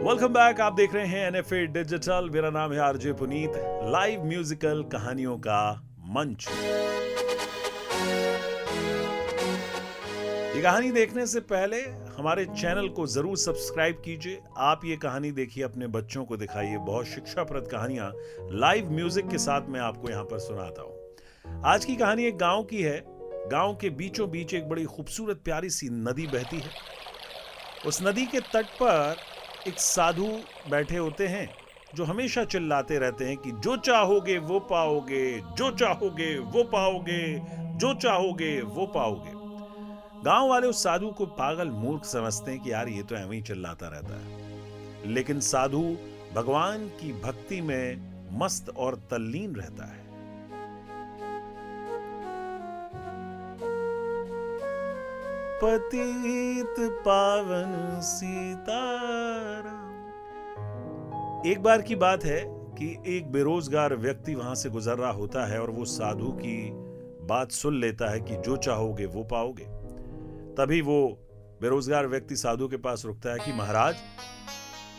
Welcome back. आप देख रहे हैं एनएफए डिजिटल। मेरा नाम है आरजे पुनीत। लाइव म्यूजिकल कहानियों का मंच। ये कहानी देखने से पहले हमारे चैनल को जरूर सब्सक्राइब कीजिए। आप ये कहानी देखिए, अपने बच्चों को दिखाइए। बहुत शिक्षाप्रद कहानियां लाइव म्यूजिक के साथ मैं आपको यहाँ पर सुनाता हूँ। आज की कहानी एक गांव की है। गांव के बीचों बीच एक बड़ी खूबसूरत प्यारी सी नदी बहती है। उस नदी के तट पर एक साधु बैठे होते हैं जो हमेशा चिल्लाते रहते हैं कि जो चाहोगे वो पाओगे, जो चाहोगे वो पाओगे, जो चाहोगे वो पाओगे। गांव वाले उस साधु को पागल मूर्ख समझते हैं कि यार ये तो ऐਵੇਂ ही चिल्लाता रहता है, लेकिन साधु भगवान की भक्ति में मस्त और तल्लीन रहता है। पतित पावन सीताराम। एक बार की बात है कि एक बेरोजगार व्यक्ति वहां से गुजर रहा होता है और वो साधु की बात सुन लेता है कि जो चाहोगे वो पाओगे। तभी वो बेरोजगार व्यक्ति साधु के पास रुकता है कि महाराज,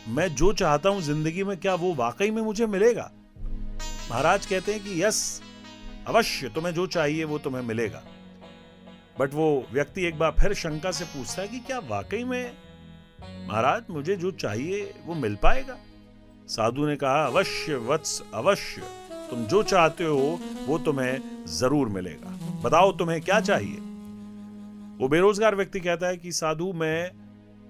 मैं जो चाहता हूं जिंदगी में, क्या वो वाकई में मुझे मिलेगा? महाराज कहते हैं कि यस, अवश्य तुम्हें जो चाहिए वो तुम्हें मिलेगा। बट वो व्यक्ति एक बार फिर शंका से पूछता है कि क्या वाकई में महाराज मुझे जो चाहिए वो मिल पाएगा? साधु ने कहा, अवश्य वत्स, अवश्य। तुम जो चाहते हो वो तुम्हें जरूर मिलेगा। बताओ तुम्हें क्या चाहिए? वो बेरोजगार व्यक्ति कहता है कि साधु, मैं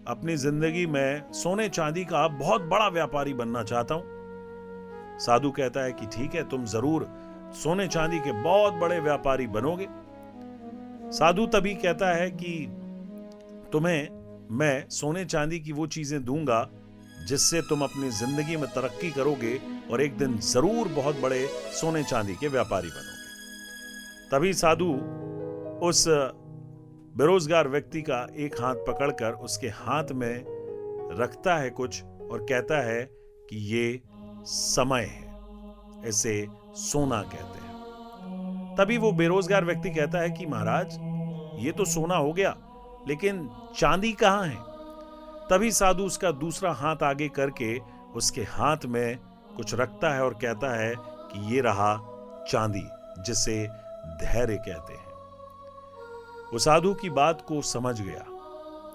अपनी जिंदगी में सोने चांदी का बहुत बड़ा व्यापारी बनना चाहता हूं। साधु कहता है कि ठीक है, तुम जरूर सोने चांदी के बहुत बड़े व्यापारी बनोगे। साधु तभी कहता है कि तुम्हें मैं सोने चांदी की वो चीजें दूंगा जिससे तुम अपनी जिंदगी में तरक्की करोगे और एक दिन जरूर बहुत बड़े सोने चांदी के व्यापारी बनोगे। तभी साधु उस बेरोजगार व्यक्ति का एक हाथ पकड़कर उसके हाथ में रखता है कुछ और कहता है कि ये समय है, इसे सोना कहते हैं। तभी वो बेरोजगार व्यक्ति कहता है कि महाराज, ये तो सोना हो गया, लेकिन चांदी कहाँ है? तभी साधु उसका दूसरा हाथ आगे करके उसके हाथ में कुछ रखता है और कहता है कि ये रहा चांदी, जिसे धैर्य कहते हैं। वो साधु की बात को समझ गया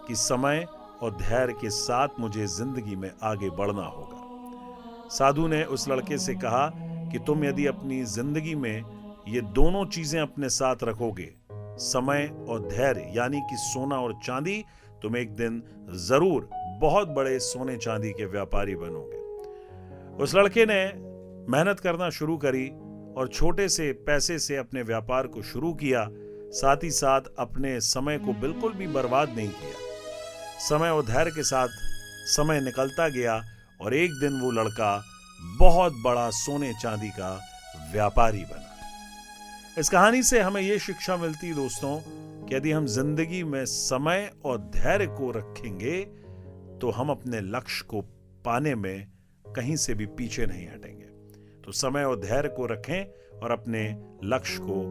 कि समय और धैर्य के साथ मुझे जिंदगी में आगे बढ़ना होगा। साधु ने उस लड़के से कहा कि तुम यदि अपनी जिंदगी में ये दोनों चीजें अपने साथ रखोगे, समय और धैर्य, यानी कि सोना और चांदी, तुम एक दिन जरूर बहुत बड़े सोने चांदी के व्यापारी बनोगे। उस लड़के ने मेहनत करना शुरू करी और छोटे से पैसे से अपने व्यापार को शुरू किया। साथ ही साथ अपने समय को बिल्कुल भी बर्बाद नहीं किया। समय और धैर्य के साथ समय निकलता गया और एक दिन वो लड़का बहुत बड़ा सोने चांदी का व्यापारी बना। इस कहानी से हमें यह शिक्षा मिलती है दोस्तों कि यदि हम जिंदगी में समय और धैर्य को रखेंगे तो हम अपने लक्ष्य को पाने में कहीं से भी पीछे नहीं हटेंगे। तो समय और धैर्य को रखें और अपने लक्ष्य को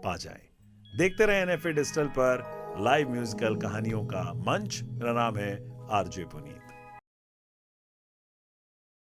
पा जाएं। देखते रहें एनएफए डिजिटल पर लाइव म्यूजिकल कहानियों का मंच। मेरा नाम है आरजे पुनीत।